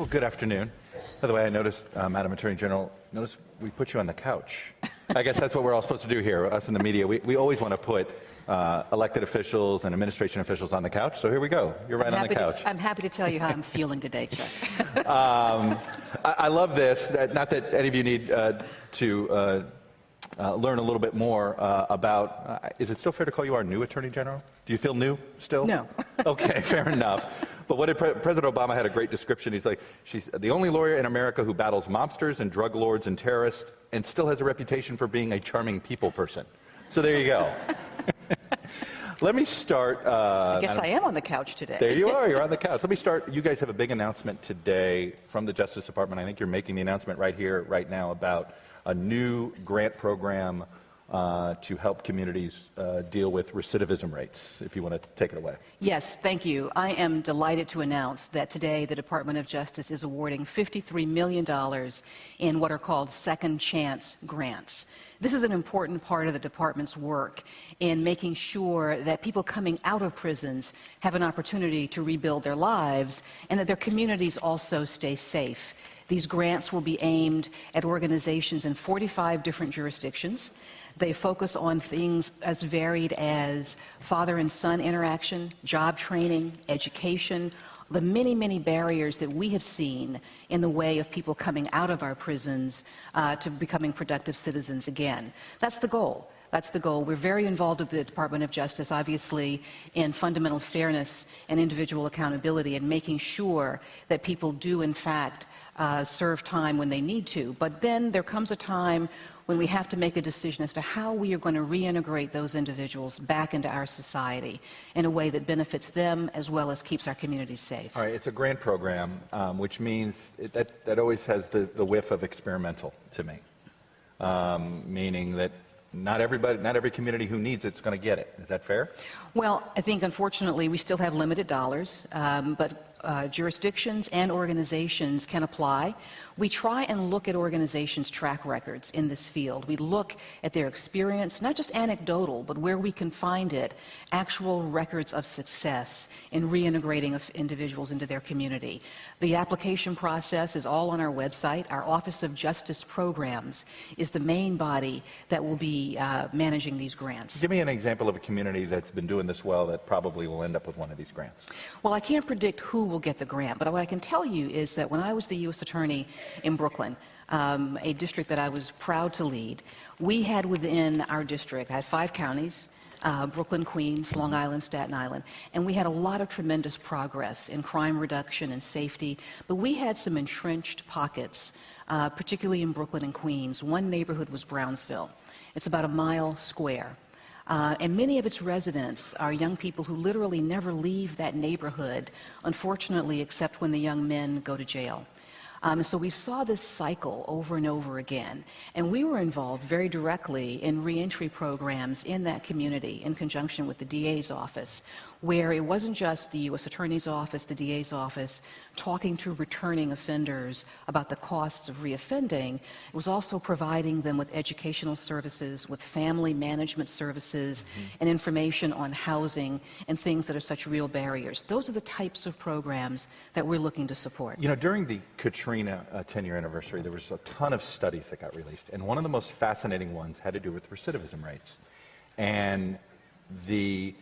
Well, good afternoon. By the way, I noticed, Madam Attorney General, notice we put you on the couch. I guess that's what we're all supposed to do here, us in the media. We always want to put elected officials and administration officials on the couch, so here we go. You're right on the couch. I'm happy to tell you how I'm feeling today, Chuck. I love this. Not that any of you need to learn a little bit more about, is it still fair to call you our new Attorney General? Do you feel new still? No. Okay, fair enough. But what did President Obama had a great description. He's like, she's the only lawyer in America who battles mobsters and drug lords and terrorists and still has a reputation for being a charming people person. So there you go. Let me start. I guess I am on the couch today. There you are. You're on the couch. Let me start. You guys have a big announcement today from the Justice Department. I think you're making the announcement right here, right now, about a new grant program to help communities deal with recidivism rates, if you want to take it away. Yes, thank you. I am delighted to announce that today the Department of Justice is awarding $53 million in what are called second chance grants. This is an important part of the department's work in making sure that people coming out of prisons have an opportunity to rebuild their lives and that their communities also stay safe. These grants will be aimed at organizations in 45 different jurisdictions. They focus on things as varied as father and son interaction, job training, education, the many, many barriers that we have seen in the way of people coming out of our prisons to becoming productive citizens again. That's the goal. That's the goal. We're very involved with the Department of Justice, obviously, in fundamental fairness and individual accountability and making sure that people do, in fact, serve time when they need to. But then there comes a time when we have to make a decision as to how we are going to reintegrate those individuals back into our society in a way that benefits them as well as keeps our communities safe. All right, it's a grant program, which means that always has the whiff of experimental to me, meaning that not every community who needs it's going to get it. Is that fair? Well, I think unfortunately we still have limited dollars, but jurisdictions and organizations can apply. We try and look at organizations' track records in this field. We look at their experience, not just anecdotal, but where we can find it, actual records of success in reintegrating individuals into their community. The application process is all on our website. Our Office of Justice Programs is the main body that will be managing these grants. Give me an example of a community that's been doing this well that probably will end up with one of these grants. Well, I can't predict who will get the grant, but what I can tell you is that when I was the U.S. Attorney in Brooklyn, a district that I was proud to lead, we had within our district, I had 5 counties, Brooklyn, Queens, Long Island, Staten Island, and we had a lot of tremendous progress in crime reduction and safety, but we had some entrenched pockets, particularly in Brooklyn and Queens. One neighborhood was Brownsville. It's about a mile square. And many of its residents are young people who literally never leave that neighborhood, unfortunately, except when the young men go to jail. So we saw this cycle over and over again, and we were involved very directly in reentry programs in that community in conjunction with the DA's office, where it wasn't just the U.S. Attorney's Office, the DA's office, talking to returning offenders about the costs of reoffending. It was also providing them with educational services, with family management services, and information on housing and things that are such real barriers. Those are the types of programs that we're looking to support. You know, during the Katrina 10-year anniversary, there was a ton of studies that got released, and one of the most fascinating ones had to do with recidivism rates. And the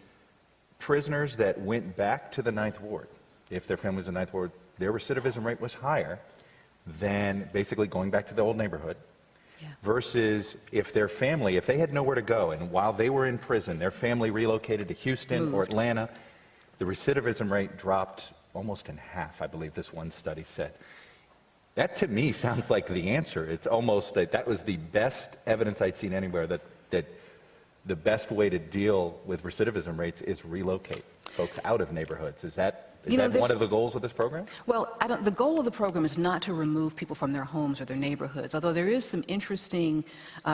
prisoners that went back to the Ninth Ward, if their family was in the Ninth Ward, their recidivism rate was higher than basically going back to the old neighborhood. Yeah. Versus if their family, if they had nowhere to go, and while they were in prison, their family relocated to Houston or Atlanta, the recidivism rate dropped almost in half, I believe this one study said. That to me sounds like the answer. It's almost that was the best evidence I'd seen anywhere that the best way to deal with recidivism rates is relocate folks out of neighborhoods. Is that one of the goals of this program? Well, the goal of the program is not to remove people from their homes or their neighborhoods, although there is some interesting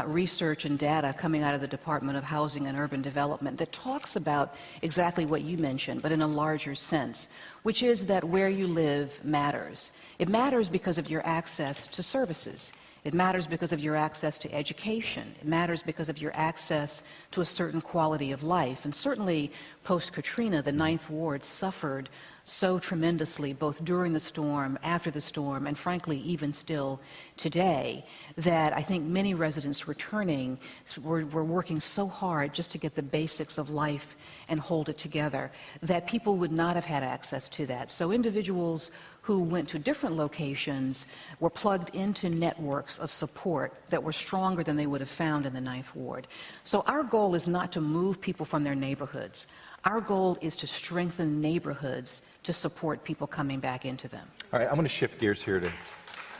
research and data coming out of the Department of Housing and Urban Development that talks about exactly what you mentioned, but in a larger sense, which is that where you live matters. It matters because of your access to services. It matters because of your access to education. It matters because of your access to a certain quality of life. And certainly, post-Katrina, the Ninth Ward suffered so tremendously, both during the storm, after the storm, and frankly, even still today, that I think many residents returning were working so hard just to get the basics of life and hold it together, that people would not have had access to that. So individuals who went to different locations were plugged into networks of support that were stronger than they would have found in the Ninth Ward. So our goal is not to move people from their neighborhoods. Our goal is to strengthen neighborhoods to support people coming back into them. All right, I'm going to shift gears here to,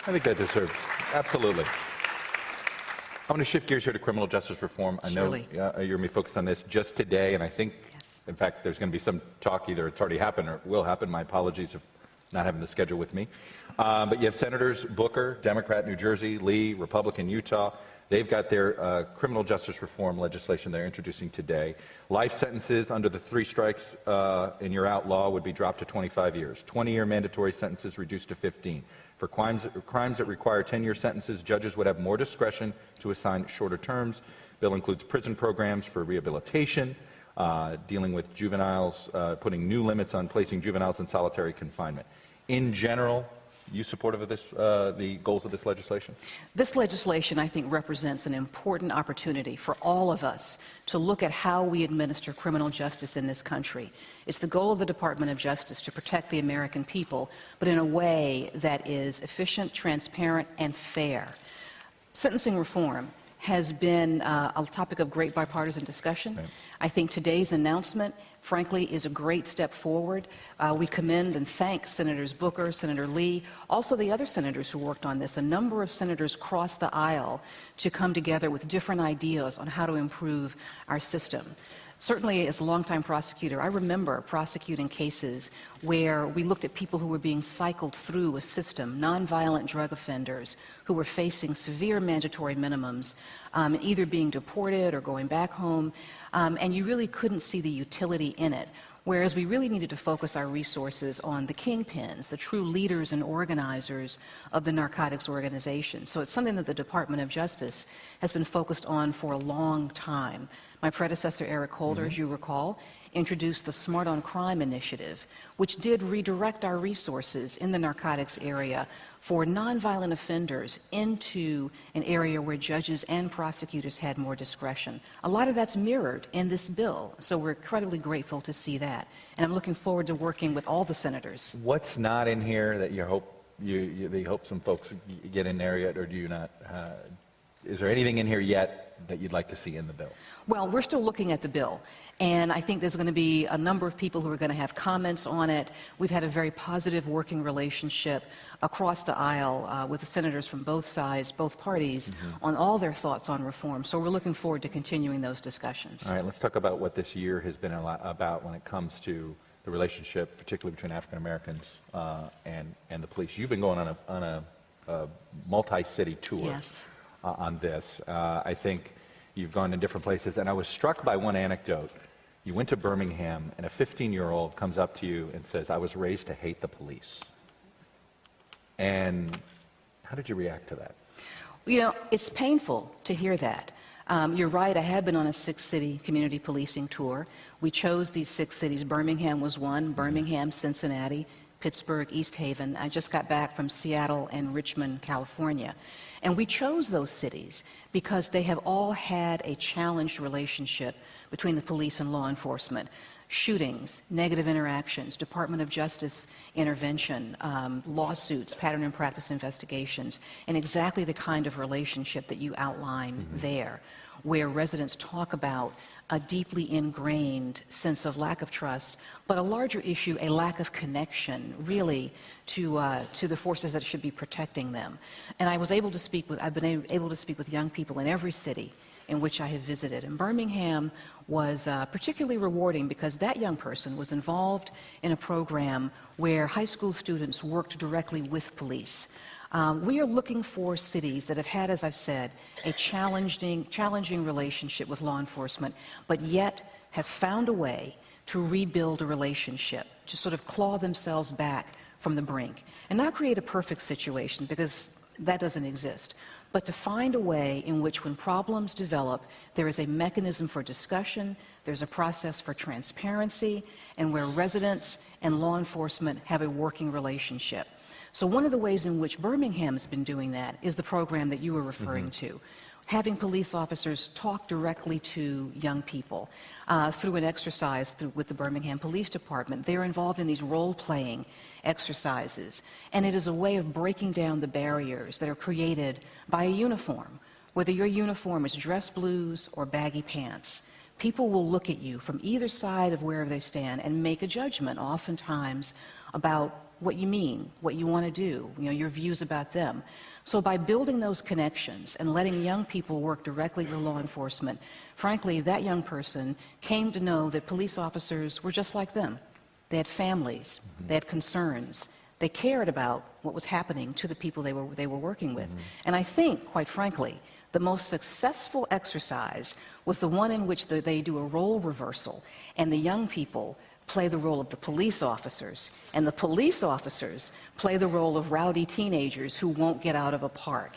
I think that deserves, absolutely. I'm going to shift gears here to criminal justice reform. I know Surely. you're going to be focused on this just today, and I think, Yes. in fact, there's going to be some talk, either it's already happened or will happen. My apologies for not having the schedule with me. But you have Senators Booker, Democrat, New Jersey, Lee, Republican, Utah. They've got their criminal justice reform legislation they're introducing today. Life sentences under the 3 strikes and you're out law would be dropped to 25 years. 20-year mandatory sentences reduced to 15. For crimes that require 10-year sentences, judges would have more discretion to assign shorter terms. Bill includes prison programs for rehabilitation, dealing with juveniles, putting new limits on placing juveniles in solitary confinement. In general, you supportive of this, the goals of this legislation? This legislation, I think, represents an important opportunity for all of us to look at how we administer criminal justice in this country. It's the goal of the Department of Justice to protect the American people, but in a way that is efficient, transparent, and fair. Sentencing reform has been a topic of great bipartisan discussion. Right. I think today's announcement, frankly, is a great step forward. We commend and thank Senators Booker, Senator Lee, also the other senators who worked on this. A number of senators crossed the aisle to come together with different ideas on how to improve our system. Certainly, as a longtime prosecutor, I remember prosecuting cases where we looked at people who were being cycled through a system, nonviolent drug offenders who were facing severe mandatory minimums, either being deported or going back home, and you really couldn't see the utility in it. Whereas we really needed to focus our resources on the kingpins, the true leaders and organizers of the narcotics organization. So it's something that the Department of Justice has been focused on for a long time. My predecessor, Eric Holder, as you recall, introduced the Smart on Crime initiative, which did redirect our resources in the narcotics area for nonviolent offenders into an area where judges and prosecutors had more discretion. A lot of that's mirrored in this bill, so we're incredibly grateful to see that. And I'm looking forward to working with all the senators. What's not in here that you hope they hope some folks get in there yet, or do you not? Is there anything in here yet that you'd like to see in the bill? Well, we're still looking at the bill, and I think there's going to be a number of people who are going to have comments on it. We've had a very positive working relationship across the aisle with the senators from both sides, both parties, on all their thoughts on reform. So we're looking forward to continuing those discussions. All right, let's talk about what this year has been about when it comes to the relationship, particularly between African Americans and the police. You've been going on a multi-city tour. Yes. On this. I think you've gone in different places, and I was struck by one anecdote. You went to Birmingham, and a 15-year-old comes up to you and says, "I was raised to hate the police." And how did you react to that? You know, it's painful to hear that. You're right, I have been on a 6-city community policing tour. We chose these 6 cities. Birmingham was one, Birmingham, Cincinnati, Pittsburgh, East Haven. I just got back from Seattle and Richmond, California. And we chose those cities because they have all had a challenged relationship between the police and law enforcement. Shootings, negative interactions, Department of Justice intervention, lawsuits, pattern and practice investigations, and exactly the kind of relationship that you outline there, where residents talk about a deeply ingrained sense of lack of trust, but a larger issue, a lack of connection, really, to the forces that should be protecting them. And I've been able to speak with young people in every city in which I have visited. And Birmingham was particularly rewarding because that young person was involved in a program where high school students worked directly with police. We are looking for cities that have had, as I've said, a challenging relationship with law enforcement, but yet have found a way to rebuild a relationship, to sort of claw themselves back from the brink, and not create a perfect situation, because that doesn't exist. But to find a way in which when problems develop, there is a mechanism for discussion, there's a process for transparency, and where residents and law enforcement have a working relationship. So one of the ways in which Birmingham's been doing that is the program that you were referring to. Having police officers talk directly to young people through an exercise with the Birmingham Police Department. They're involved in these role-playing exercises, and it is a way of breaking down the barriers that are created by a uniform. Whether your uniform is dress blues or baggy pants, people will look at you from either side of wherever they stand and make a judgment, oftentimes, about what you mean, what you want to do, your views about them. So by building those connections and letting young people work directly with law enforcement, frankly, that young person came to know that police officers were just like them. They had families, they had concerns, they cared about what was happening to the people they were working with. And I think, quite frankly, the most successful exercise was the one in which they do a role reversal, and the young people play the role of the police officers, and the police officers play the role of rowdy teenagers who won't get out of a park.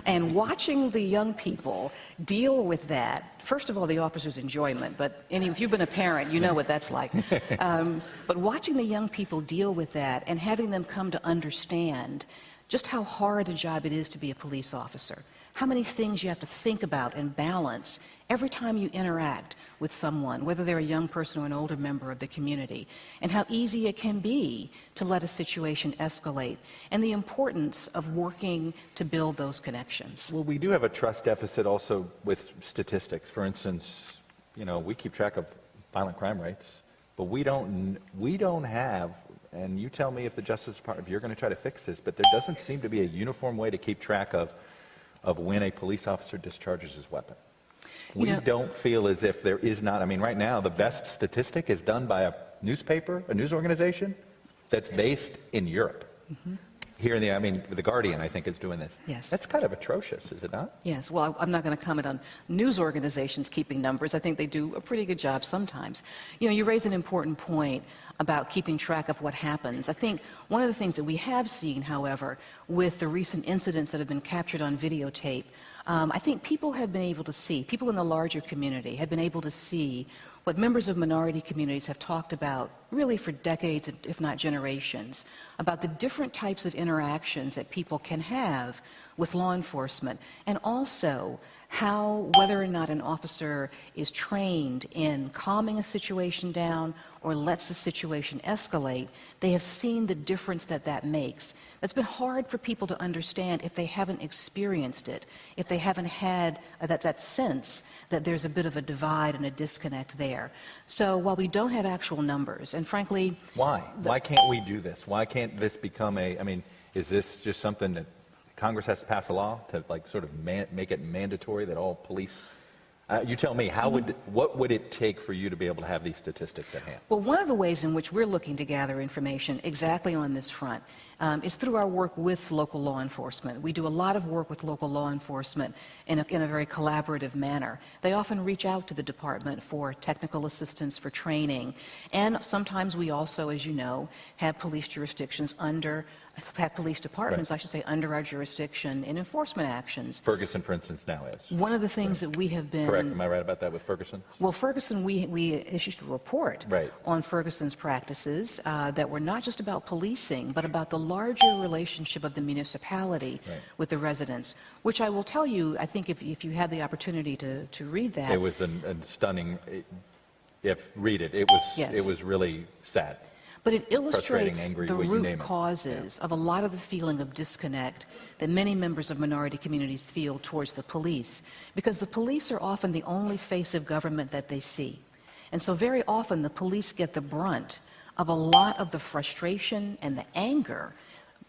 And watching the young people deal with that, first of all, the officers' enjoyment, but if you've been a parent, you know what that's like. But watching the young people deal with that and having them come to understand just how hard a job it is to be a police officer, how many things you have to think about and balance every time you interact with someone, whether they're a young person or an older member of the community, and how easy it can be to let a situation escalate, and the importance of working to build those connections. Well, we do have a trust deficit also with statistics. For instance, we keep track of violent crime rates, but we don't have, and you tell me if the Justice Department, if you're going to try to fix this, but there doesn't seem to be a uniform way to keep track of when a police officer discharges his weapon. We don't feel as if there is not, right now the best statistic is done by a newspaper, a news organization that's based in Europe. Here in the Guardian, I think, is doing this. Yes. That's kind of atrocious, is it not? Yes. Well, I'm not going to comment on news organizations keeping numbers. I think they do a pretty good job sometimes. You raise an important point about keeping track of what happens. I think one of the things that we have seen, however, with the recent incidents that have been captured on videotape, I think people have been able to see, people in the larger community have been able to see what members of minority communities have talked about really for decades, if not generations, about the different types of interactions that people can have with law enforcement, and also how, whether or not an officer is trained in calming a situation down or lets the situation escalate, they have seen the difference that makes. That's been hard for people to understand if they haven't experienced it, if they haven't had that sense that there's a bit of a divide and a disconnect there. So while we don't have actual numbers, and frankly... Why? Why can't we do this? Why can't this become is this just something that Congress has to pass a law to sort of make it mandatory that all police... you tell me, what would it take for you to be able to have these statistics at hand? Well, one of the ways in which we're looking to gather information exactly on this front is through our work with local law enforcement. We do a lot of work with local law enforcement in a very collaborative manner. They often reach out to the department for technical assistance, for training, and sometimes we also, as you know, have police jurisdictions have police departments, right, I should say, under our jurisdiction in enforcement actions. Ferguson, for instance, now is. One of the things that we have been... Correct. Am I right about that with Ferguson? Well, Ferguson, we issued a report on Ferguson's practices that were not just about policing, but about the larger relationship of the municipality with the residents, which I will tell you, I think if you had the opportunity to read that... It was a stunning... read it. It was really sad. But it illustrates angry, the root causes of a lot of the feeling of disconnect that many members of minority communities feel towards the police, because the police are often the only face of government that they see. And so very often the police get the brunt of a lot of the frustration and the anger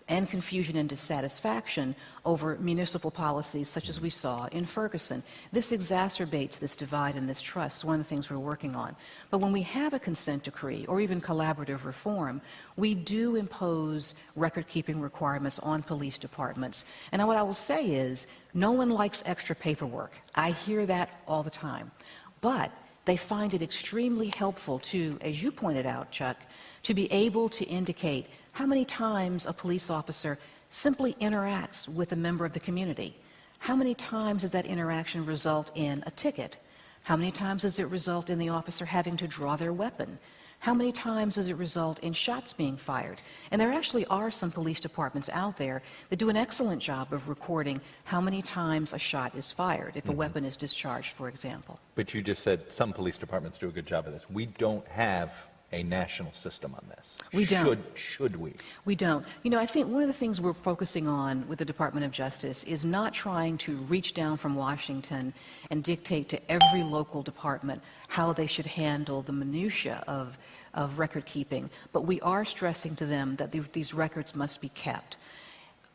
and confusion and dissatisfaction over municipal policies such as we saw in Ferguson. This exacerbates this divide and this trust, one of the things we're working on. But when we have a consent decree or even collaborative reform, we do impose record-keeping requirements on police departments. And what I will say is, no one likes extra paperwork. I hear that all the time. But they find it extremely helpful to, as you pointed out, Chuck, to be able to indicate how many times a police officer simply interacts with a member of the community. How many times does that interaction result in a ticket? How many times does it result in the officer having to draw their weapon? How many times does it result in shots being fired? And there actually are some police departments out there that do an excellent job of recording how many times a shot is fired, if a weapon is discharged, for example. But you just said some police departments do a good job of this. We don't have a national system on this. We don't. Should we? We don't. You know, I think one of the things we're focusing on with the Department of Justice is not trying to reach down from Washington and dictate to every local department how they should handle the minutia of record keeping, but we are stressing to them that these records must be kept.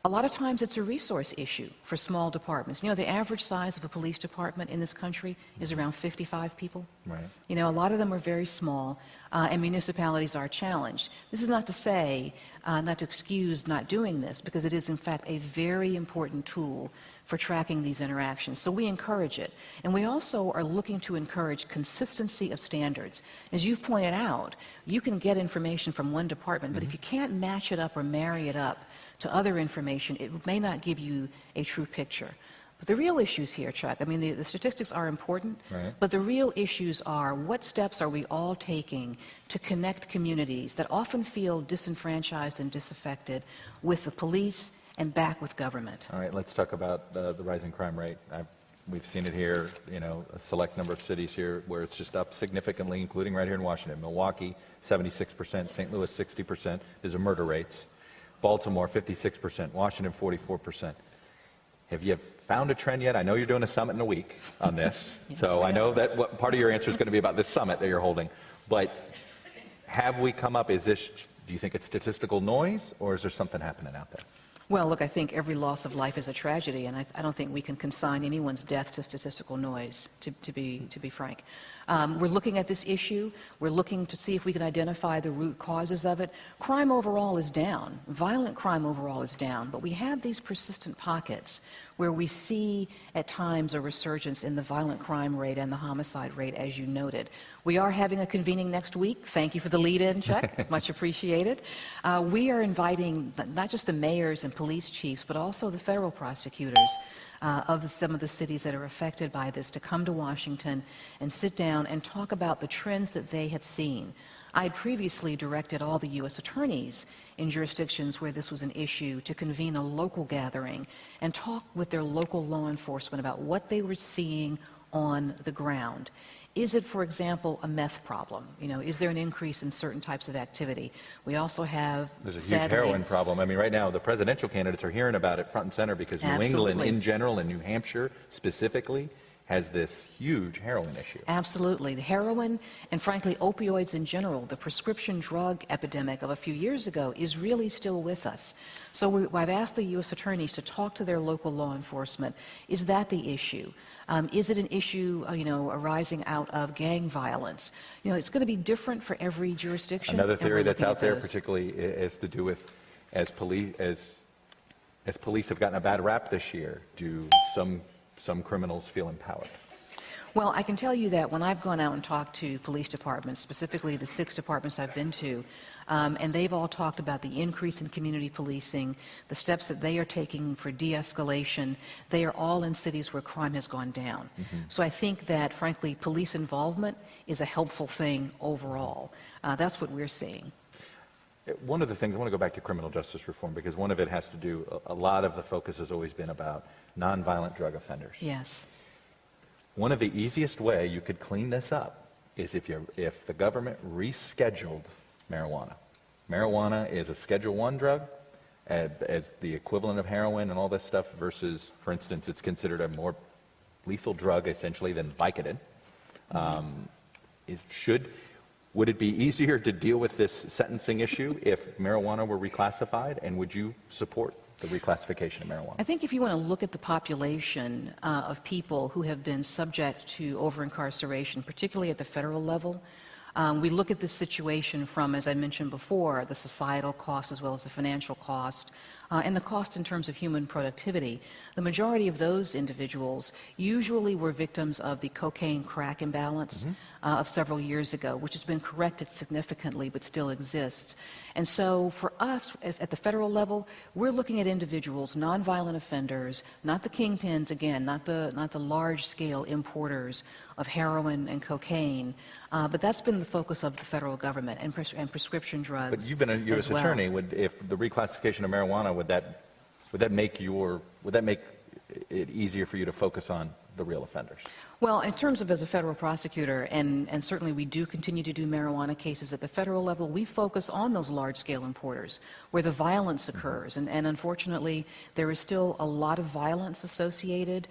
A lot of times it's a resource issue for small departments. You know, the average size of a police department in this country is around 55 people. Right. You know, a lot of them are very small, and municipalities are challenged. This is not to say, not to excuse not doing this, because it is in fact a very important tool for tracking these interactions. So we encourage it. And we also are looking to encourage consistency of standards. As you've pointed out, you can get information from one department, but if you can't match it up or marry it up to other information, it may not give you a true picture. But the real issues here, Chuck, I mean, the statistics are important, right, but the real issues are what steps are we all taking to connect communities that often feel disenfranchised and disaffected with the police and back with government. All right, let's talk about the rising crime rate. We've seen it here, you know, a select number of cities here where it's just up significantly, including right here in Washington. Milwaukee, 76%, St. Louis, 60% is the murder rates. Baltimore, 56%, Washington, 44%. Have you found a trend yet? I know you're doing a summit in a week on this, Yes, so I know that part of your answer is going to be about this summit that you're holding. But have we come up, do you think it's statistical noise, or is there something happening out there? Well, look, I think every loss of life is a tragedy, and I don't think we can consign anyone's death to statistical noise, to be frank. We're looking at this issue. We're looking to see if we can identify the root causes of it. Crime overall is down. Violent crime overall is down, but we have these persistent pockets where we see at times a resurgence in the violent crime rate and the homicide rate, as you noted. We are having a convening next week. Thank you for the lead-in, Chuck. Much appreciated. We are inviting not just the mayors and police chiefs, but also the federal prosecutors of some of the cities that are affected by this to come to Washington and sit down and talk about the trends that they have seen. I had previously directed all the U.S. attorneys in jurisdictions where this was an issue to convene a local gathering and talk with their local law enforcement about what they were seeing on the ground. Is it, for example, a meth problem? You know, is there an increase in certain types of activity? We also have, There's a huge sadly, heroin problem. I mean, right now, the presidential candidates are hearing about it front and center because New England in general and New Hampshire specifically has this huge heroin issue. Absolutely. The heroin and, frankly, opioids in general, the prescription drug epidemic of a few years ago is really still with us. So I've asked the U.S. attorneys to talk to their local law enforcement. Is that the issue? Is it an issue, arising out of gang violence? You know, it's going to be different for every jurisdiction. Another theory that's out there, those. particularly, is to do with as police have gotten a bad rap this year, do some criminals feel empowered? Well, I can tell you that when I've gone out and talked to police departments, specifically the 6 departments I've been to, and they've all talked about the increase in community policing, the steps that they are taking for de-escalation, they are all in cities where crime has gone down. So I think that, frankly, police involvement is a helpful thing overall. That's what we're seeing. One of the things, I want to go back to criminal justice reform because one of it has to do, a lot of the focus has always been about nonviolent drug offenders. Yes. One of the easiest way you could clean this up is if the government rescheduled marijuana. Marijuana is a Schedule I drug as the equivalent of heroin and all this stuff versus, for instance, it's considered a more lethal drug essentially than Vicodin. Would it be easier to deal with this sentencing issue if marijuana were reclassified, and would you support the reclassification of marijuana? I think if you want to look at the population of people who have been subject to over-incarceration, particularly at the federal level, we look at this situation from, as I mentioned before, the societal cost as well as the financial cost and the cost in terms of human productivity, the majority of those individuals usually were victims of the cocaine-crack imbalance of several years ago, which has been corrected significantly but still exists. And so for us, at the federal level, we're looking at individuals, nonviolent offenders, not the kingpins, again, not the large-scale importers of heroin and cocaine, but that's been the focus of the federal government, and prescription drugs. But you've been a U.S. as well. attorney. If the reclassification of marijuana, would that make it easier for you to focus on the real offenders? Well, in terms of as a federal prosecutor, and certainly we do continue to do marijuana cases at the federal level, we focus on those large-scale importers where the violence occurs. And unfortunately, there is still a lot of violence associated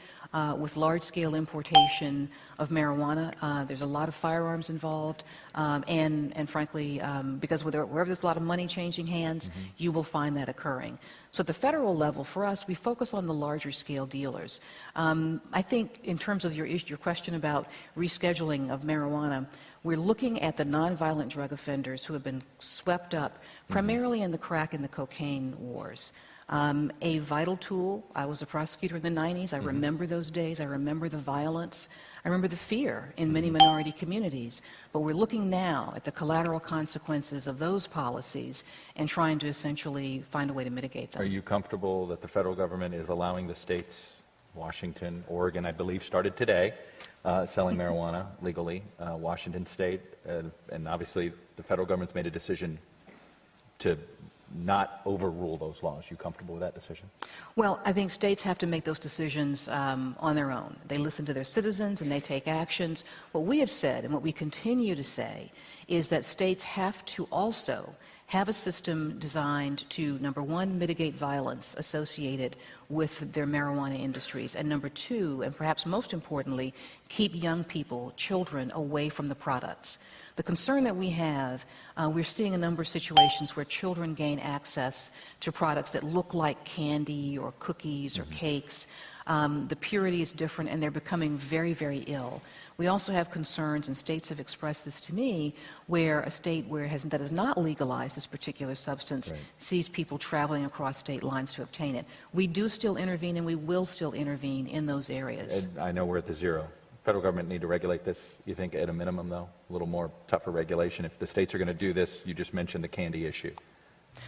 with large-scale importation of marijuana. There's a lot of firearms involved, and frankly, because wherever there's a lot of money changing hands, you will find that occurring. So at the federal level, for us, we focus on the larger-scale dealers. I think in terms of your question about rescheduling of marijuana, we're looking at the nonviolent drug offenders who have been swept up primarily in the crack and the cocaine wars. A vital tool. I was a prosecutor in the 90s. I remember those days. I remember the violence. I remember the fear in many minority communities. But we're looking now at the collateral consequences of those policies and trying to essentially find a way to mitigate them. Are you comfortable that the federal government is allowing the states, Washington, Oregon, I believe, started today, selling marijuana legally, Washington State, and obviously the federal government's made a decision to not overrule those laws. You comfortable with that decision? Well, I think states have to make those decisions on their own. They listen to their citizens and they take actions. What we have said and what we continue to say is that states have to also have a system designed to, number one, mitigate violence associated with their marijuana industries, and number two, and perhaps most importantly, keep young people, children, away from the products. The concern that we have, we're seeing a number of situations where children gain access to products that look like candy or cookies or cakes. The purity is different and they're becoming very, very ill. We also have concerns, and states have expressed this to me, where a state that has not legalized this particular substance sees people traveling across state lines to obtain it. We do still intervene, and we will still intervene in those areas. And I know we're at the zero. Federal government need to regulate this, you think, at a minimum, though? A little more tougher regulation. If the states are going to do this, you just mentioned the candy issue.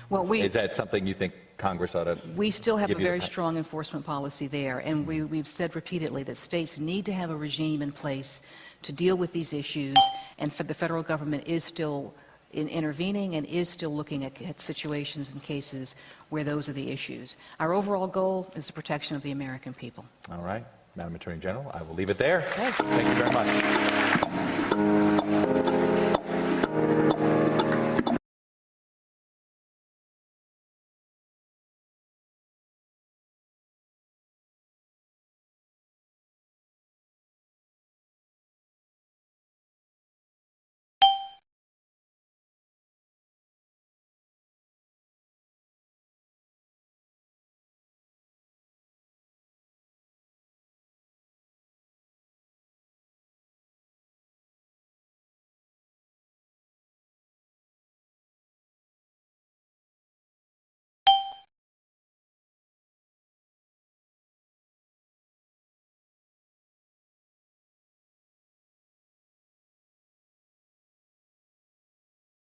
Well, is that something you think Congress ought to We still have a very strong enforcement policy there, and we've said repeatedly that states need to have a regime in place to deal with these issues, and the federal government is still intervening and is still looking at situations and cases where those are the issues. Our overall goal is the protection of the American people. All right. Madam Attorney General, I will leave it there. Okay. Thank you very much.